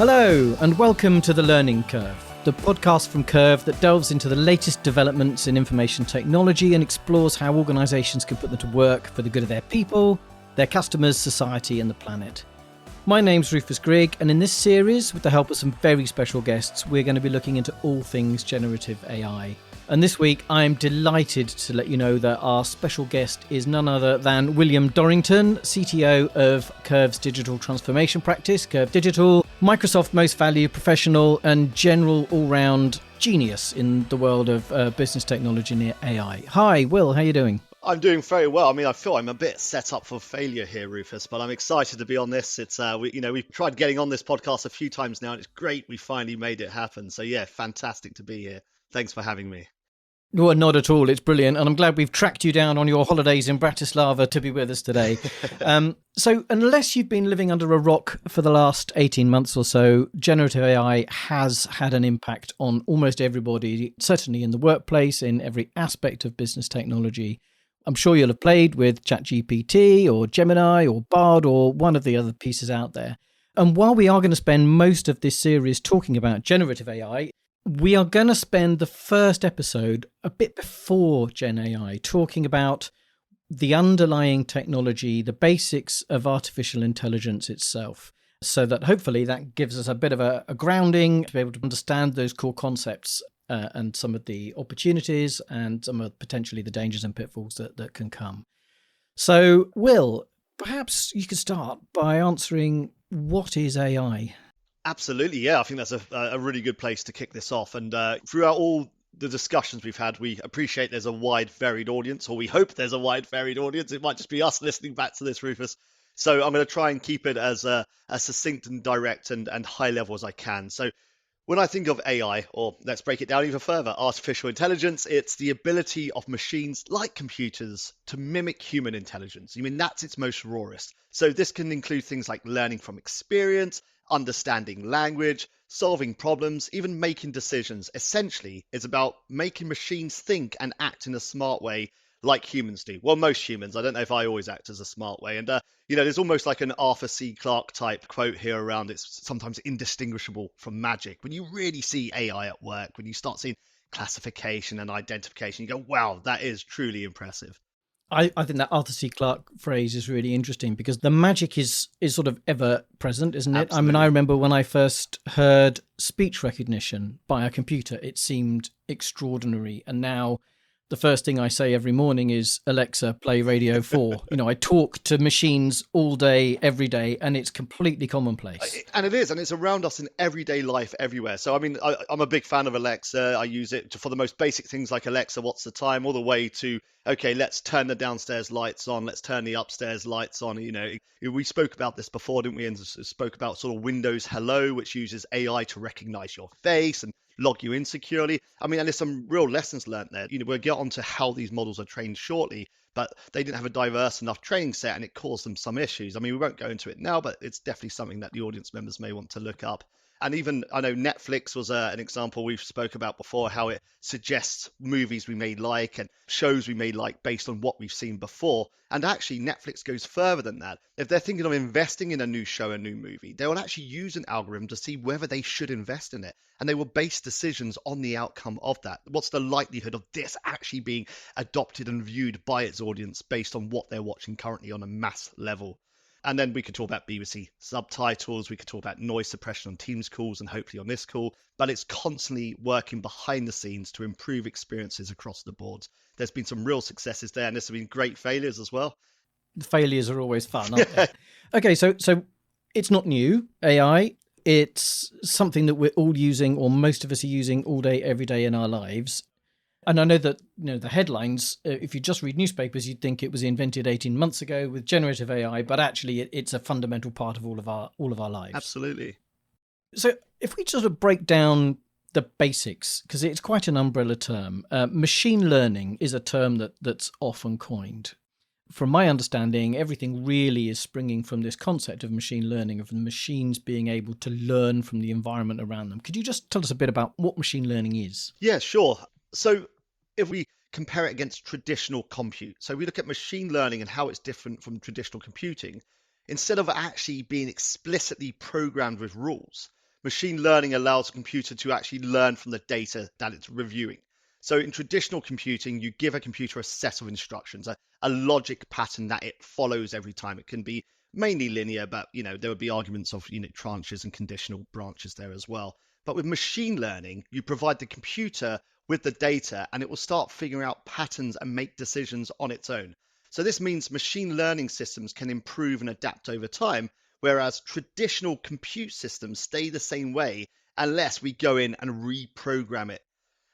Hello, and welcome to the Learning Kerv, the podcast from Kerv that delves into the latest developments in information technology and explores how organisations can put them to work for the good of their people, their customers, society and the planet. My name's Rufus Grig, and in this series, with the help of some very special guests, we're going to be looking into all things generative AI. And this week, I'm delighted to let you know that our special guest is none other than William Dorrington, CTO of Kerv's digital transformation practice, Kerv Digital, Microsoft most valued professional and general all-round genius in the world of business technology and AI. Hi, Will, how are you doing? I'm doing very well. I mean, I feel I'm a bit set up for failure here, Rufus, but I'm excited to be on this. It's we've tried getting on this podcast a few times now, and it's great we finally made it happen. So yeah, fantastic to be here. Thanks for having me. Well, not at all. It's brilliant. And I'm glad we've tracked you down on your holidays in Bratislava to be with us today. So unless you've been living under a rock for the last 18 months or so, generative AI has had an impact on almost everybody, certainly in the workplace, in every aspect of business technology. I'm sure you'll have played with ChatGPT or Gemini or Bard or one of the other pieces out there. And while we are going to spend most of this series talking about generative AI, we are going to spend the first episode a bit before Gen AI, talking about the underlying technology, the basics of artificial intelligence itself, so that hopefully that gives us a bit of a grounding to be able to understand those core concepts and some of the opportunities and some of potentially the dangers and pitfalls that can come. So, Will, perhaps you could start by answering, what is AI? Absolutely, yeah. I think that's a really good place to kick this off. And throughout all the discussions we've had, we appreciate there's a wide, varied audience, or we hope there's a wide, varied audience. It might just be us listening back to this, Rufus. So I'm going to try and keep it as succinct and direct and high level as I can. So when I think of AI, or let's break it down even further, artificial intelligence, it's the ability of machines like computers to mimic human intelligence. I mean, that's its most rawest. So this can include things like learning from experience, understanding language, solving problems, even making decisions. Essentially, it's about making machines think and act in a smart way like humans do. Well, most humans. I don't know if I always act as a smart way. And, there's almost like an Arthur C. Clarke type quote here around it's sometimes indistinguishable from magic. When you really see AI at work, when you start seeing classification and identification, you go, wow, that is truly impressive. I think that Arthur C. Clarke phrase is really interesting because the magic is sort of ever present, isn't it? Absolutely. I mean, I remember when I first heard speech recognition by a computer, it seemed extraordinary. And now the first thing I say every morning is, Alexa, play Radio 4. I talk to machines all day, every day, and it's completely commonplace. And it is, and it's around us in everyday life everywhere. So, I mean, I'm a big fan of Alexa. I use it for the most basic things like, Alexa, what's the time? All the way to, okay, let's turn the downstairs lights on. Let's turn the upstairs lights on. We spoke about this before, didn't we? And spoke about sort of Windows Hello, which uses AI to recognize your face and log you in securely. I mean, and there's some real lessons learned there. We'll get onto how these models are trained shortly, but they didn't have a diverse enough training set and it caused them some issues. I mean, we won't go into it now, but it's definitely something that the audience members may want to look up. And even, I know Netflix was an example we've spoke about before, how it suggests movies we may like and shows we may like based on what we've seen before. And actually, Netflix goes further than that. If they're thinking of investing in a new show, a new movie, they will actually use an algorithm to see whether they should invest in it. And they will base decisions on the outcome of that. What's the likelihood of this actually being adopted and viewed by its audience based on what they're watching currently on a mass level? And then we could talk about BBC subtitles. We could talk about noise suppression on Teams calls and hopefully on this call. But it's constantly working behind the scenes to improve experiences across the board. There's been some real successes there, and there's been great failures as well. The failures are always fun, aren't they? Okay, so it's not new, AI. It's something that we're all using, or most of us are using all day, every day in our lives. And I know that the headlines, if you just read newspapers, you'd think it was invented 18 months ago with generative AI, but actually it's a fundamental part of all of our lives. Absolutely. So if we sort of break down the basics, because it's quite an umbrella term, machine learning is a term that's often coined. From my understanding, everything really is springing from this concept of machine learning, of the machines being able to learn from the environment around them. Could you just tell us a bit about what machine learning is? Yeah, sure. So if we compare it against traditional compute, so we look at machine learning and how it's different from traditional computing, instead of actually being explicitly programmed with rules, Machine learning allows a computer to actually learn from the data that it's reviewing. So in traditional computing, you give a computer a set of instructions, a logic pattern that it follows every time. It can be mainly linear, but there would be arguments of tranches and conditional branches there as well. But with machine learning, you provide the computer with the data and it will start figuring out patterns and make decisions on its own. So this means machine learning systems can improve and adapt over time, whereas traditional compute systems stay the same way unless we go in and reprogram it.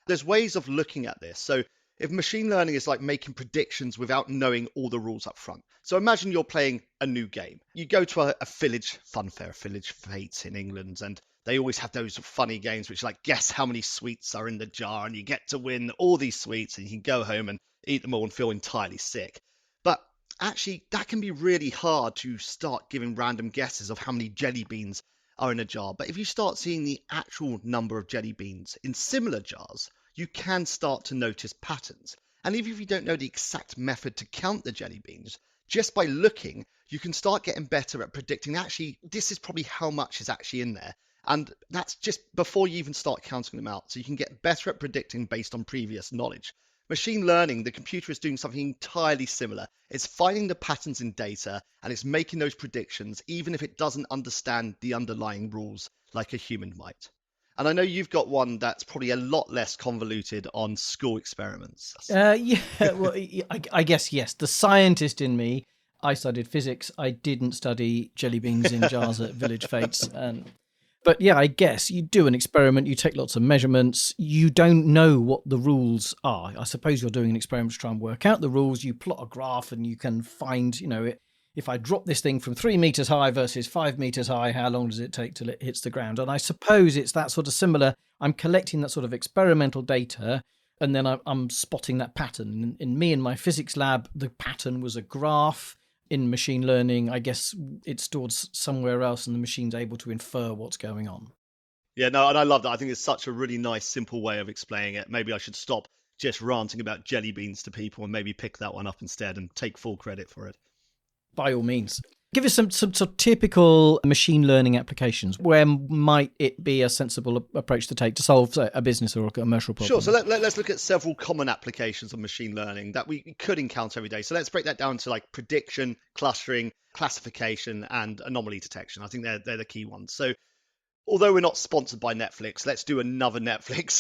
There's ways of looking at this. So if machine learning is like making predictions without knowing all the rules up front. So imagine you're playing a new game. You go to a village fun fair, village fetes in England, and they always have those funny games which like guess how many sweets are in the jar, and you get to win all these sweets and you can go home and eat them all and feel entirely sick. But actually that can be really hard to start giving random guesses of how many jelly beans are in a jar. But if you start seeing the actual number of jelly beans in similar jars, you can start to notice patterns. And even if you don't know the exact method to count the jelly beans, just by looking, you can start getting better at predicting actually this is probably how much is actually in there. And that's just before you even start counting them out. So you can get better at predicting based on previous knowledge. Machine learning, the computer is doing something entirely similar. It's finding the patterns in data and it's making those predictions, even if it doesn't understand the underlying rules like a human might. And I know you've got one that's probably a lot less convoluted on school experiments. Yeah, well, I guess, yes. The scientist in me, I studied physics. I didn't study jelly beans in jars at village fetes. But yeah, I guess you do an experiment, you take lots of measurements, you don't know what the rules are. I suppose you're doing an experiment to try and work out the rules. You plot a graph and you can find, if I drop this thing from 3 meters high versus 5 meters high, how long does it take till it hits the ground? And I suppose it's that sort of similar. I'm collecting that sort of experimental data and then I'm spotting that pattern. In me, in my physics lab, the pattern was a graph. In machine learning, I guess it's stored somewhere else and the machine's able to infer what's going on. Yeah, no, and I love that. I think it's such a really nice, simple way of explaining it. Maybe I should stop just ranting about jelly beans to people and maybe pick that one up instead and take full credit for it. By all means. Give us some sort of typical machine learning applications. Where might it be a sensible approach to take to solve a business or a commercial problem? Sure. So let's look at several common applications of machine learning that we could encounter every day. So let's break that down to like prediction, clustering, classification, and anomaly detection. I think they're the key ones. So although we're not sponsored by Netflix, let's do another Netflix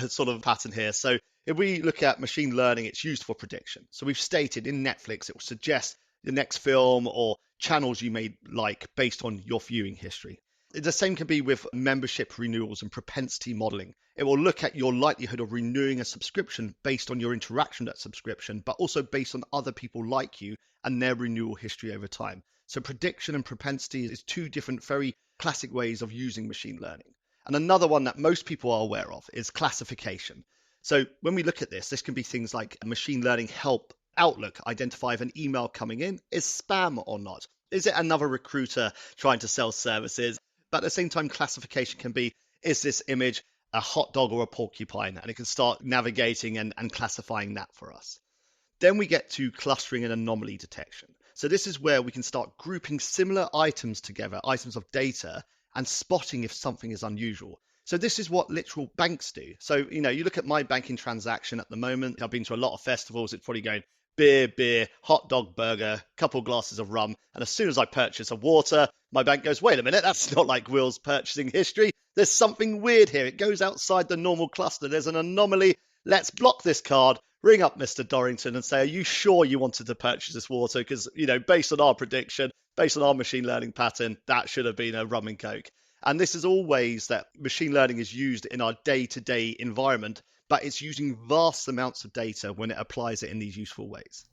sort of pattern here. So if we look at machine learning, it's used for prediction. So we've stated in Netflix, it will suggest the next film or channels you may like based on your viewing history. The same can be with membership renewals and propensity modeling. It will look at your likelihood of renewing a subscription based on your interaction with that subscription, but also based on other people like you and their renewal history over time. So prediction and propensity is two different, very classic ways of using machine learning. And another one that most people are aware of is classification. So when we look at this can be things like machine learning help Outlook identify if an email coming in is spam or not. Is it another recruiter trying to sell services? But at the same time, classification can be, is this image a hot dog or a porcupine? And it can start navigating and classifying that for us. Then we get to clustering and anomaly detection. So this is where we can start grouping similar items together, items of data, and spotting if something is unusual. So this is what literal banks do. So, you look at my banking transaction at the moment. I've been to a lot of festivals. It's probably going beer, hot dog, burger, couple glasses of rum. And as soon as I purchase a water, my bank goes, wait a minute, that's not like Will's purchasing history. There's something weird here. It goes outside the normal cluster. There's an anomaly. Let's block this card, ring up Mr. Dorrington and say, are you sure you wanted to purchase this water? Because, based on our prediction, based on our machine learning pattern, that should have been a rum and coke. And this is all ways that machine learning is used in our day-to-day environment, but it's using vast amounts of data when it applies it in these useful ways.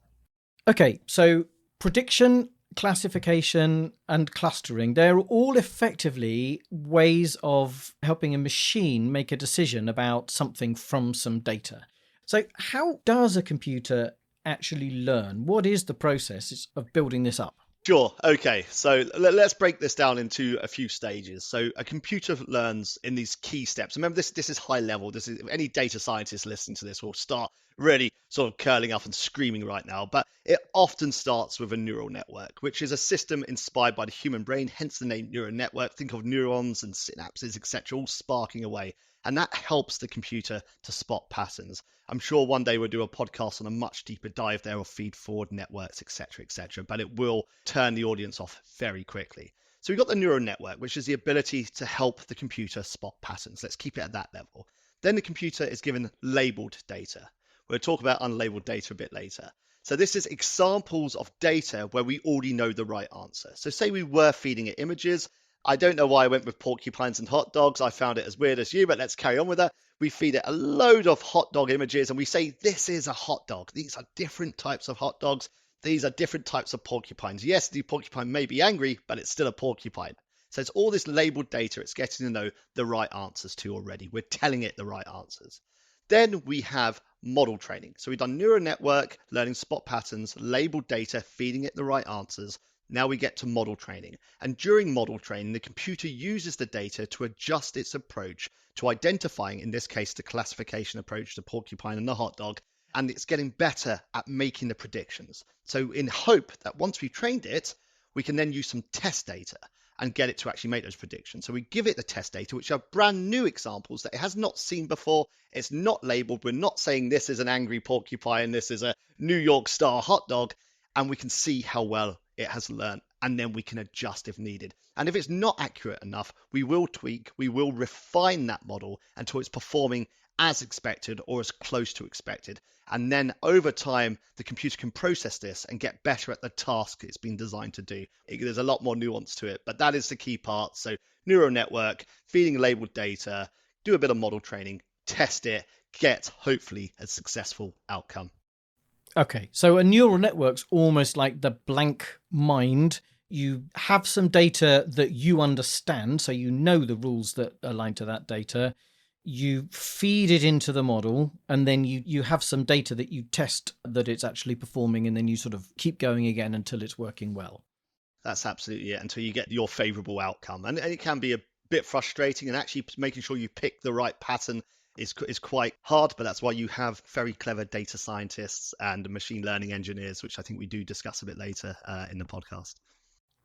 Okay, so prediction, classification, and clustering, they're all effectively ways of helping a machine make a decision about something from some data. So how does a computer actually learn? What is the process of building this up? Sure. Okay. So let's break this down into a few stages. So a computer learns in these key steps. Remember, this is high level. This is any data scientist listening to this will start really sort of curling up and screaming right now, but it often starts with a neural network, which is a system inspired by the human brain, hence the name neural network. Think of neurons and synapses, etc., all sparking away. And that helps the computer to spot patterns. I'm sure one day we'll do a podcast on a much deeper dive there of feed forward networks, etc., etc., but it will turn the audience off very quickly. So we've got the neural network, which is the ability to help the computer spot patterns. Let's keep it at that level. Then the computer is given labeled data. We'll talk about unlabeled data a bit later. So this is examples of data where we already know the right answer. So say we were feeding it images. I don't know why I went with porcupines and hot dogs. I found it as weird as you, but let's carry on with that. We feed it a load of hot dog images and we say, this is a hot dog. These are different types of hot dogs. These are different types of porcupines. Yes, the porcupine may be angry, but it's still a porcupine. So it's all this labeled data it's getting to know the right answers to already. We're telling it the right answers. Then we have model training. So we've done neural network, learning spot patterns, labeled data, feeding it the right answers. Now we get to model training. And during model training, the computer uses the data to adjust its approach to identifying, in this case, the classification approach, the porcupine and the hot dog, and it's getting better at making the predictions. So in hope that once we've trained it, we can then use some test data and get it to actually make those predictions. So we give it the test data, which are brand new examples that it has not seen before. It's not labeled. We're not saying this is an angry porcupine, this is a New York star hot dog, and we can see how well it has learned, and then we can adjust if needed. And if it's not accurate enough, we will tweak, we will refine that model until it's performing as expected or as close to expected. And then over time, the computer can process this and get better at the task it's been designed to do. There's a lot more nuance to it, but that is the key part. So neural network, feeding labeled data, do a bit of model training, test it, get hopefully a successful outcome. Okay, so a neural network's almost like the blank mind. You have some data that you understand, so you know the rules that align to that data. You feed it into the model, and then you have some data that you test that it's actually performing, and then you sort of keep going again until it's working well. That's absolutely it, until you get your favorable outcome. And it can be a bit frustrating, and actually making sure you pick the right pattern is quite hard, but that's why you have very clever data scientists and machine learning engineers, which I think we do discuss a bit later in the podcast.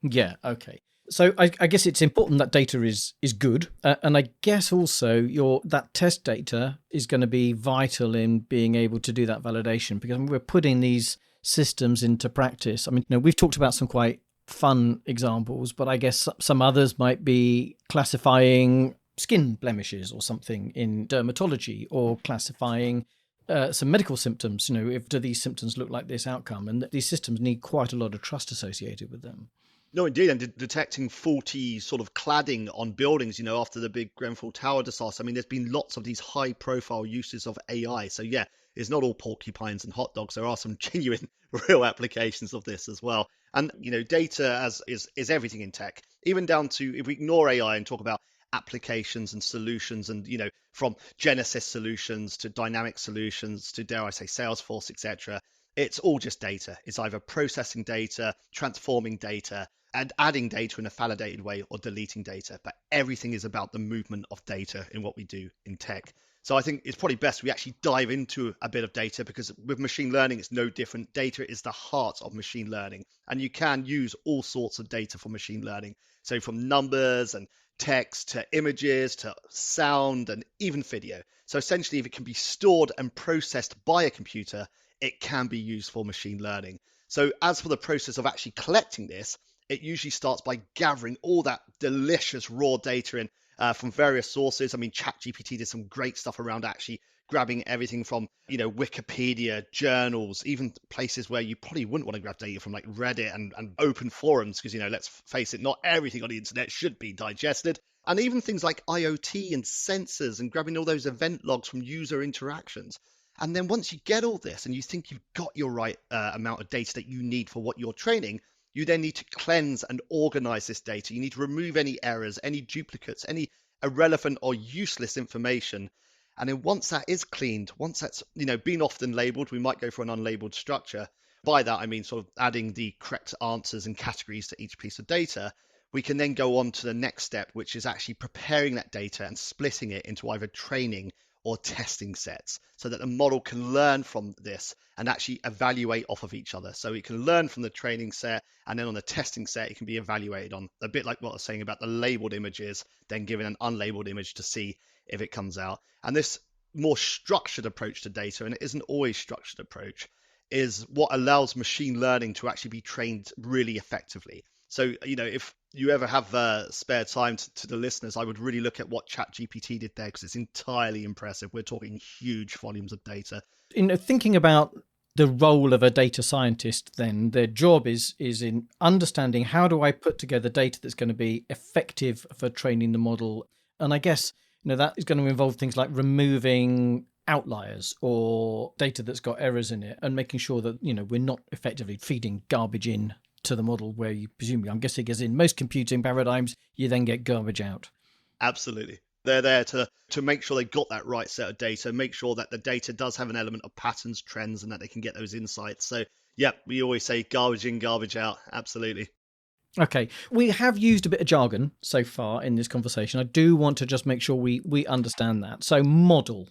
Yeah, okay. So I guess it's important that data is good, and I guess also that test data is going to be vital in being able to do that validation, because we're putting these systems into practice. I mean, we've talked about some quite fun examples, but I guess some others might be classifying skin blemishes or something in dermatology, or classifying some medical symptoms. Do these symptoms look like this outcome? And these systems need quite a lot of trust associated with them. No, indeed, and detecting faulty sort of cladding on buildings, after the big Grenfell Tower disaster. I mean, there's been lots of these high-profile uses of AI. So yeah, it's not all porcupines and hot dogs. There are some genuine, real applications of this as well. And data is everything in tech, even down to, if we ignore AI and talk about applications and solutions, and from Genesis solutions to dynamic solutions to, dare I say, Salesforce, etc. It's all just data. It's either processing data, transforming data, and adding data in a validated way, or deleting data. But everything is about the movement of data in what we do in tech. So I think it's probably best we actually dive into a bit of data, because with machine learning, it's no different. Data is the heart of machine learning, and you can use all sorts of data for machine learning. So from numbers and text to images to sound and even video. So essentially, if it can be stored and processed by a computer, it can be used for machine learning. So as for the process of actually collecting this, it usually starts by gathering all that delicious raw data in from various sources. I mean, ChatGPT did some great stuff around actually grabbing everything from, Wikipedia, journals, even places where you probably wouldn't want to grab data from, like Reddit and open forums, because, let's face it, not everything on the internet should be digested. And even things like IoT and sensors, and grabbing all those event logs from user interactions. And then once you get all this and you think you've got your right amount of data that you need for what you're training, you then need to cleanse and organize this data. You need to remove any errors, any duplicates, any irrelevant or useless information. And then once that is cleaned, once that's been often labeled, we might go for an unlabeled structure. By that, I mean sort of adding the correct answers and categories to each piece of data. We can then go on to the next step, which is actually preparing that data and splitting it into either training or testing sets so that the model can learn from this and actually evaluate off of each other. So it can learn from the training set, and then on the testing set, it can be evaluated on, a bit like what I was saying about the labeled images, then given an unlabeled image to see if it comes out. And this more structured approach to data, and it isn't always structured approach, is what allows machine learning to actually be trained really effectively. So, if you ever have spare time to the listeners, I would really look at what ChatGPT did there, because it's entirely impressive. We're talking huge volumes of data. Thinking about the role of a data scientist, then their job is in understanding, how do I put together data that's going to be effective for training the model? And I guess, that is going to involve things like removing outliers or data that's got errors in it, and making sure that, we're not effectively feeding garbage in to the model, where you presumably, I'm guessing, as in most computing paradigms, you then get garbage out. Absolutely. They're there to make sure they got that right set of data, make sure that the data does have an element of patterns, trends, and that they can get those insights. So, yeah, we always say garbage in, garbage out. Absolutely. Okay, we have used a bit of jargon so far in this conversation. I do want to just make sure we understand that. So model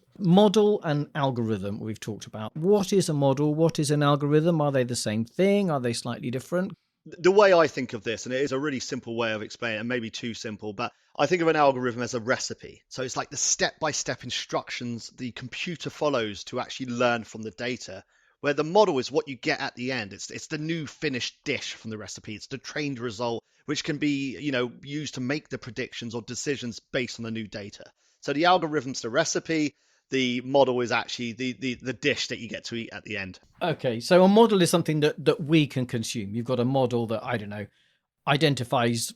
and algorithm we've talked about. What is a model? What is an algorithm? Are they the same thing? Are they slightly different? The way I think of this, and it is a really simple way of explaining it, and maybe too simple, but I think of an algorithm as a recipe. So it's like the step-by-step instructions the computer follows to actually learn from the data, where the model is what you get at the end. It's the new finished dish from the recipe. It's the trained result, which can be, used to make the predictions or decisions based on the new data. So the algorithm's the recipe. The model is actually the dish that you get to eat at the end. Okay, so a model is something that we can consume. You've got a model that, I don't know, identifies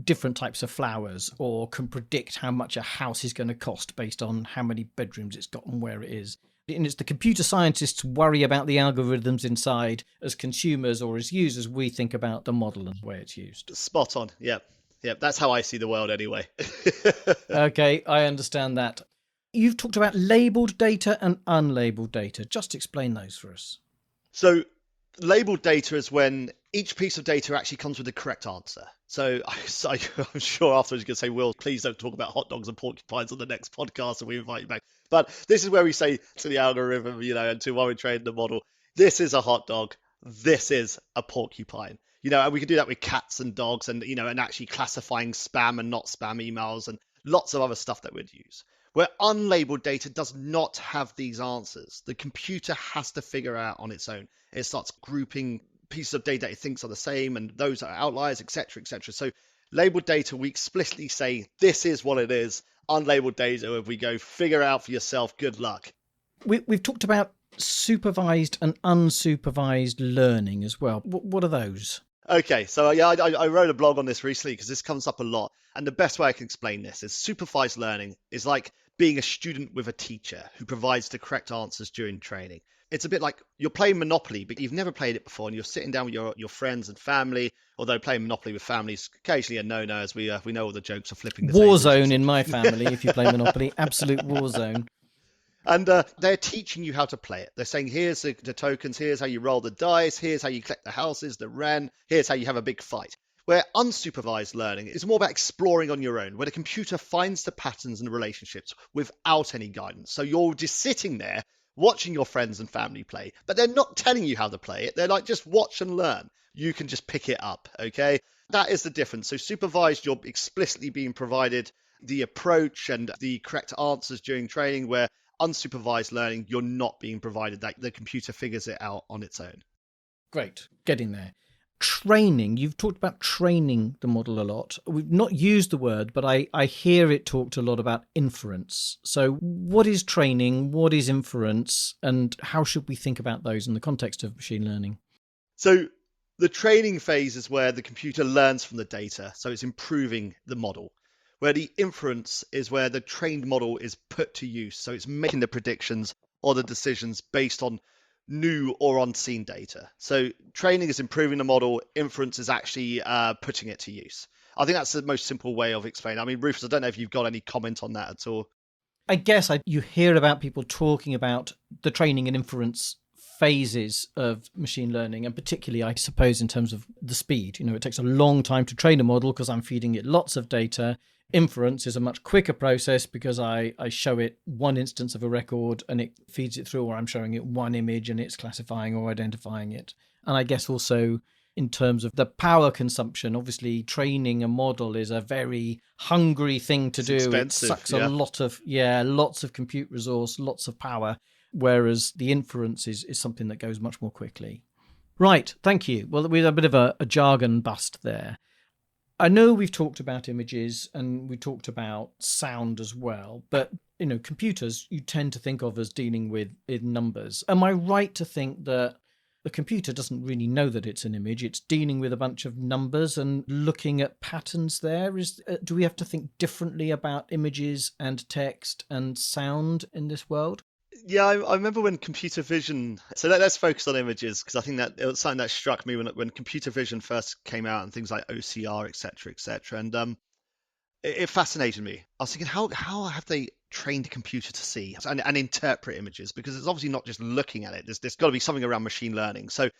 different types of flowers, or can predict how much a house is going to cost based on how many bedrooms it's got and where it is. And it's the computer scientists worry about the algorithms inside. As consumers or as users, we think about the model and the way it's used. Spot on. Yeah. That's how I see the world anyway. Okay, I understand that. You've talked about labeled data and unlabeled data. Just explain those for us. So labeled data is when each piece of data actually comes with the correct answer. So I'm sure afterwards you're going to say, Will, please don't talk about hot dogs and porcupines on the next podcast, and we invite you back. But this is where we say to the algorithm, and to while we train the model, this is a hot dog, this is a porcupine. And we can do that with cats and dogs, and, and actually classifying spam and not spam emails and lots of other stuff that we'd use. Where unlabeled data does not have these answers, the computer has to figure out on its own. It starts grouping pieces of data it thinks are the same, and those are outliers, etc., etc. So labeled data, we explicitly say this is what it is. Unlabeled data, if we go figure out for yourself, good luck. We've talked about supervised and unsupervised learning as well. What are those? Okay, so I wrote a blog on this recently because this comes up a lot. And the best way I can explain this is supervised learning is like being a student with a teacher who provides the correct answers during training. It's a bit like you're playing Monopoly, but you've never played it before, and you're sitting down with your friends and family, although playing Monopoly with family is occasionally a no-no, as we know all the jokes are flipping the Warzone in my family, if you play Monopoly, absolute warzone. And they're teaching you how to play it. They're saying, here's the tokens, here's how you roll the dice, here's how you collect the houses, the rent, here's how you have a big fight. Where unsupervised learning is more about exploring on your own, where the computer finds the patterns and the relationships without any guidance. So you're just sitting there watching your friends and family play, but they're not telling you how to play it. They're like, just watch and learn. You can just pick it up, okay? That is the difference. So supervised, you're explicitly being provided the approach and the correct answers during training, where unsupervised learning, you're not being provided that. The computer figures it out on its own. Great. Getting there. Training. You've talked about training the model a lot. We've not used the word, but I hear it talked a lot about inference. So what is training? What is inference? And how should we think about those in the context of machine learning? So the training phase is where the computer learns from the data. So it's improving the model. Where the inference is where the trained model is put to use. So it's making the predictions or the decisions based on new or unseen data. So training is improving the model. Inference is actually putting it to use. I think that's the most simple way of explaining. I mean, Rufus, I don't know if you've got any comment on that at all. I guess you hear about people talking about the training and inference phases of machine learning, and particularly, I suppose, in terms of the speed. It takes a long time to train a model because I'm feeding it lots of data. Inference is a much quicker process because I show it one instance of a record and it feeds it through, or I'm showing it one image and it's classifying or identifying it. And I guess also in terms of the power consumption, obviously training a model is a very hungry thing to do. It sucks a lot of, lots of compute resource, lots of power, whereas the inference is something that goes much more quickly. Right, thank you. Well, we had a bit of a jargon bust there. I know we've talked about images and we talked about sound as well, but computers you tend to think of as dealing with numbers. Am I right to think that the computer doesn't really know that it's an image? It's dealing with a bunch of numbers and looking at patterns there. Do we have to think differently about images and text and sound in this world? Yeah, I remember when computer vision. So let's focus on images, because I think that it was something that struck me when computer vision first came out and things like OCR, etc., etc. And it fascinated me. I was thinking, how have they trained a computer to see and interpret images? Because it's obviously not just looking at it. There's got to be something around machine learning. So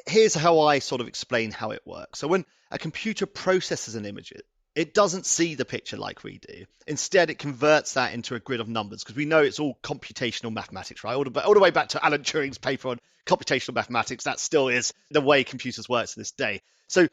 here's how I sort of explain how it works. So when a computer processes an image, it doesn't see the picture like we do. Instead, it converts that into a grid of numbers, because we know it's all computational mathematics, right? All the way back to Alan Turing's paper on computational mathematics, that still is the way computers work to this day. So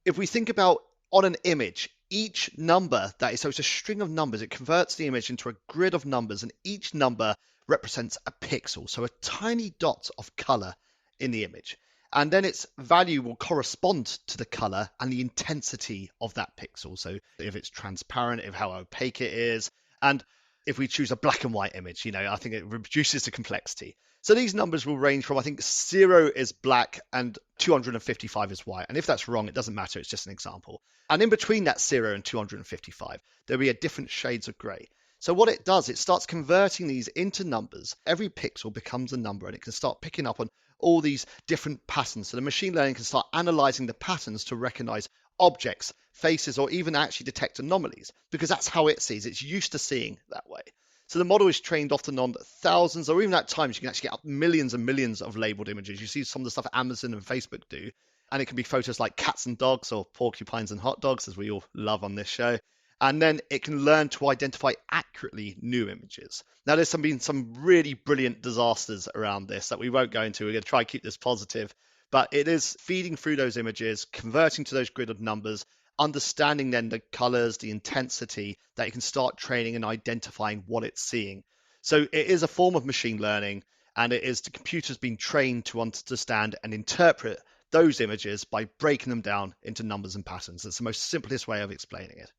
if we think about on an image, each number so it's a string of numbers, it converts the image into a grid of numbers, and each number represents a pixel, so a tiny dot of color in the image. And then its value will correspond to the color and the intensity of that pixel. So if it's transparent, how opaque it is. And if we choose a black and white image, I think it reduces the complexity. So these numbers will range from, I think 0 is black and 255 is white. And if that's wrong, it doesn't matter. It's just an example. And in between that 0 and 255, there'll be different shades of gray. So what it does, it starts converting these into numbers. Every pixel becomes a number, and it can start picking up on all these different patterns. So the machine learning can start analyzing the patterns to recognize objects, faces, or even actually detect anomalies, because that's how it sees. It's used to seeing that way. So the model is trained often on thousands, or even at times you can actually get up millions and millions of labeled images. You see some of the stuff Amazon and Facebook do, and it can be photos like cats and dogs, or porcupines and hot dogs, as we all love on this show. And then it can learn to identify accurately new images. Now, there's been some really brilliant disasters around this that we won't go into. We're going to try and keep this positive. But it is feeding through those images, converting to those grid of numbers, understanding then the colors, the intensity, that it can start training and identifying what it's seeing. So it is a form of machine learning, and it is the computer's being trained to understand and interpret those images by breaking them down into numbers and patterns. That's the most simplest way of explaining it.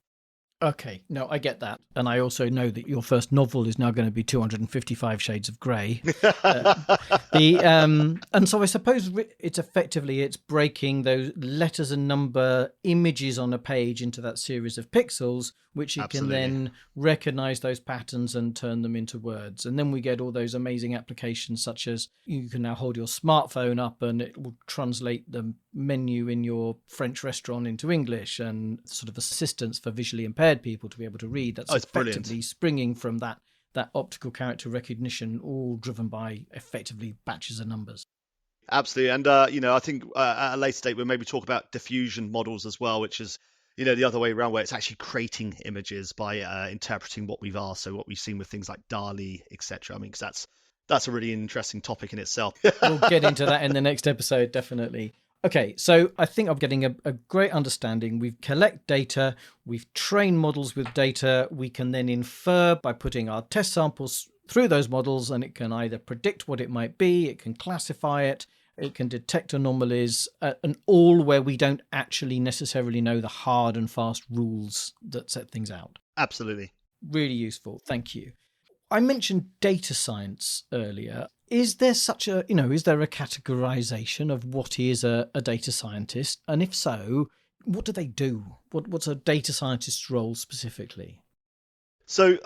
Okay, no, I get that. And I also know that your first novel is now going to be 255 Shades of Grey. And so I suppose it's breaking those letters and number images on a page into that series of pixels, which it can then recognize those patterns and turn them into words. And then we get all those amazing applications, such as you can now hold your smartphone up and it will translate the menu in your French restaurant into English, and sort of assistance for visually impaired people to be able to read. That's effectively brilliant. Springing from that optical character recognition, all driven by effectively batches of numbers. Absolutely. And, I think at a later date, we'll maybe talk about diffusion models as well, which is, the other way around, where it's actually creating images by interpreting what we've asked. So what we've seen with things like DALL-E, etc. I mean, because that's a really interesting topic in itself. We'll get into that in the next episode, definitely. Okay, so I think I'm getting a great understanding. We've collect data, we've trained models with data, we can then infer by putting our test samples through those models, and it can either predict what it might be, it can classify it, it can detect anomalies, and all where we don't actually necessarily know the hard and fast rules that set things out. Absolutely. Really useful, thank you. I mentioned data science earlier. Is there is there a categorization of what is a data scientist? And if so, what do they do? What's a data scientist's role specifically? So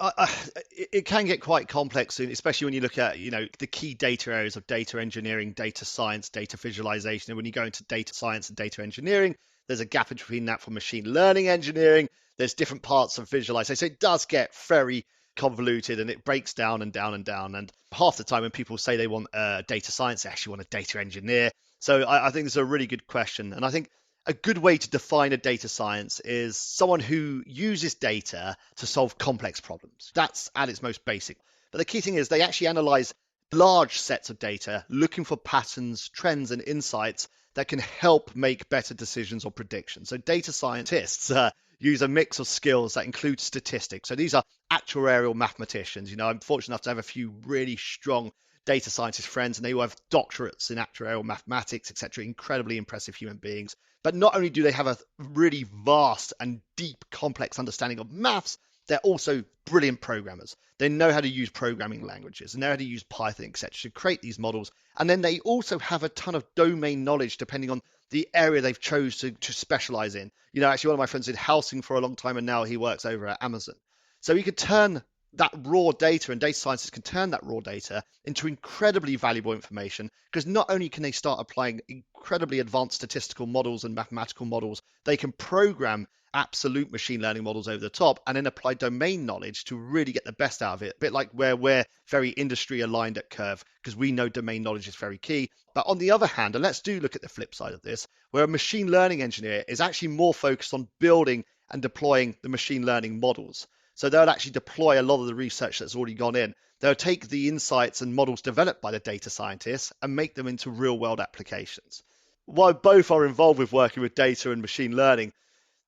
it can get quite complex, especially when you look at, the key data areas of data engineering, data science, data visualization. And when you go into data science and data engineering, there's a gap between that for machine learning engineering. There's different parts of visualization. So it does get very convoluted, and it breaks down and down and down. And half the time when people say they want data science, they actually want a data engineer. So I think it's a really good question. And I think a good way to define a data science is someone who uses data to solve complex problems. That's at its most basic. But the key thing is they actually analyze large sets of data, looking for patterns, trends, and insights that can help make better decisions or predictions. So data scientists use a mix of skills that include statistics. So these are actuarial mathematicians. I'm fortunate enough to have a few really strong data scientist friends, and they all have doctorates in actuarial mathematics, etc. Incredibly impressive human beings. But not only do they have a really vast and deep, complex understanding of maths, they're also brilliant programmers. They know how to use programming languages, and know how to use Python, etc. to create these models. And then they also have a ton of domain knowledge depending on the area they've chose to specialize in. Actually, one of my friends did housing for a long time, and now he works over at Amazon. So he could turn that raw data, and data scientists can turn that raw data into incredibly valuable information, because not only can they start applying incredibly advanced statistical models and mathematical models, they can program absolute machine learning models over the top and then apply domain knowledge to really get the best out of it. A bit like where we're very industry aligned at Kerv, because we know domain knowledge is very key. But on the other hand, and let's do look at the flip side of this, where a machine learning engineer is actually more focused on building and deploying the machine learning models. So they'll actually deploy a lot of the research that's already gone in. They'll take the insights and models developed by the data scientists and make them into real world applications. While both are involved with working with data and machine learning,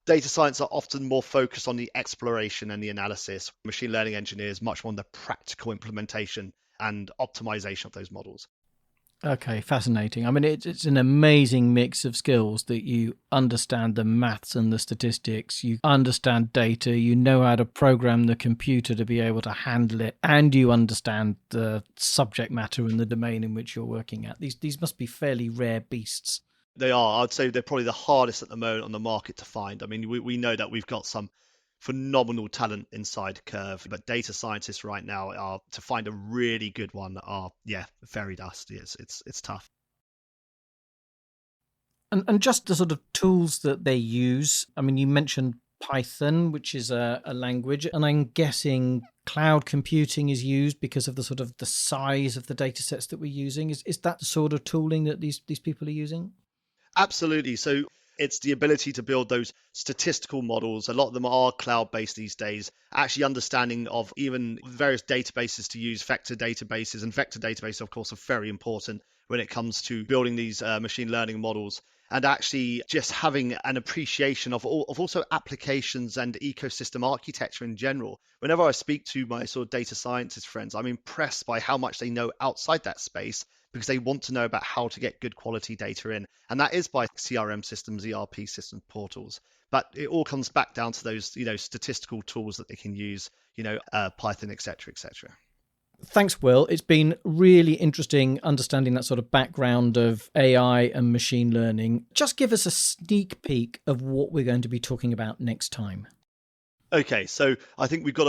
data science are often more focused on the exploration and the analysis. Machine learning engineers much more on the practical implementation and optimization of those models. Okay, fascinating. I mean, it's an amazing mix of skills that you understand the maths and the statistics, you understand data, you know how to program the computer to be able to handle it, and you understand the subject matter and the domain in which you're working at. These must be fairly rare beasts. They are. I'd say they're probably the hardest at the moment on the market to find. I mean, we know that we've got some phenomenal talent inside Kerv, but data scientists right now are, to find a really good one, are very dusty. It's tough. And just the sort of tools that they use. I mean, you mentioned Python, which is a language, and I'm guessing cloud computing is used because of the size of the data sets that we're using. Is that the sort of tooling that these people are using? Absolutely. So it's the ability to build those statistical models. A lot of them are cloud-based these days, actually understanding of even various databases to use, vector databases. And vector databases, of course, are very important when it comes to building these machine learning models. And actually just having an appreciation of also applications and ecosystem architecture in general. Whenever I speak to my sort of data scientist friends, I'm impressed by how much they know outside that space, because they want to know about how to get good quality data in. And that is by CRM systems, ERP systems, portals. But it all comes back down to those, statistical tools that they can use, Python, et cetera, et cetera. Thanks, Will. It's been really interesting understanding that sort of background of AI and machine learning. Just give us a sneak peek of what we're going to be talking about next time. Okay, so I think we've got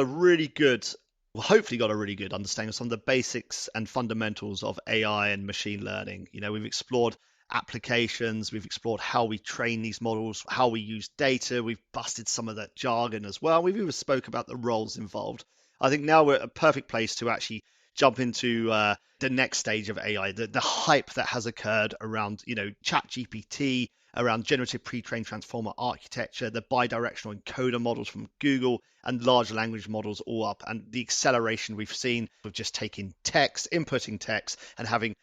hopefully got a really good understanding of some of the basics and fundamentals of AI and machine learning. We've explored applications, we've explored how we train these models, how we use data, we've busted some of that jargon as well. We've even spoke about the roles involved. I think now we're at a perfect place to actually jump into the next stage of AI, the hype that has occurred around, ChatGPT, around generative pre-trained transformer architecture, the bidirectional encoder models from Google, and large language models all up, and the acceleration we've seen with just taking text, inputting text, and having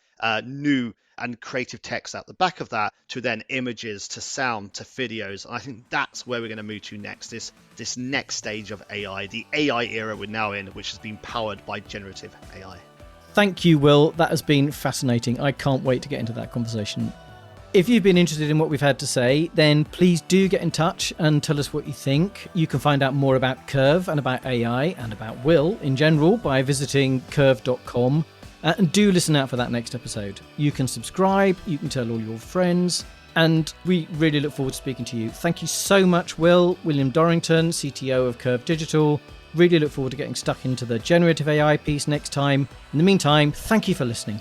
new and creative text out the back of that, to then images, to sound, to videos. And I think that's where we're going to move to next, this next stage of AI, the AI era we're now in, which has been powered by generative AI. Thank you, Will. That has been fascinating. I can't wait to get into that conversation. If you've been interested in what we've had to say, then please do get in touch and tell us what you think. You can find out more about Kerv and about AI and about Will in general by visiting kerv.com. And do listen out for that next episode. You can subscribe, you can tell all your friends, and we really look forward to speaking to you. Thank you so much, Will. William Dorrington, CTO of Kerv Digital. Really look forward to getting stuck into the generative AI piece next time. In the meantime, thank you for listening.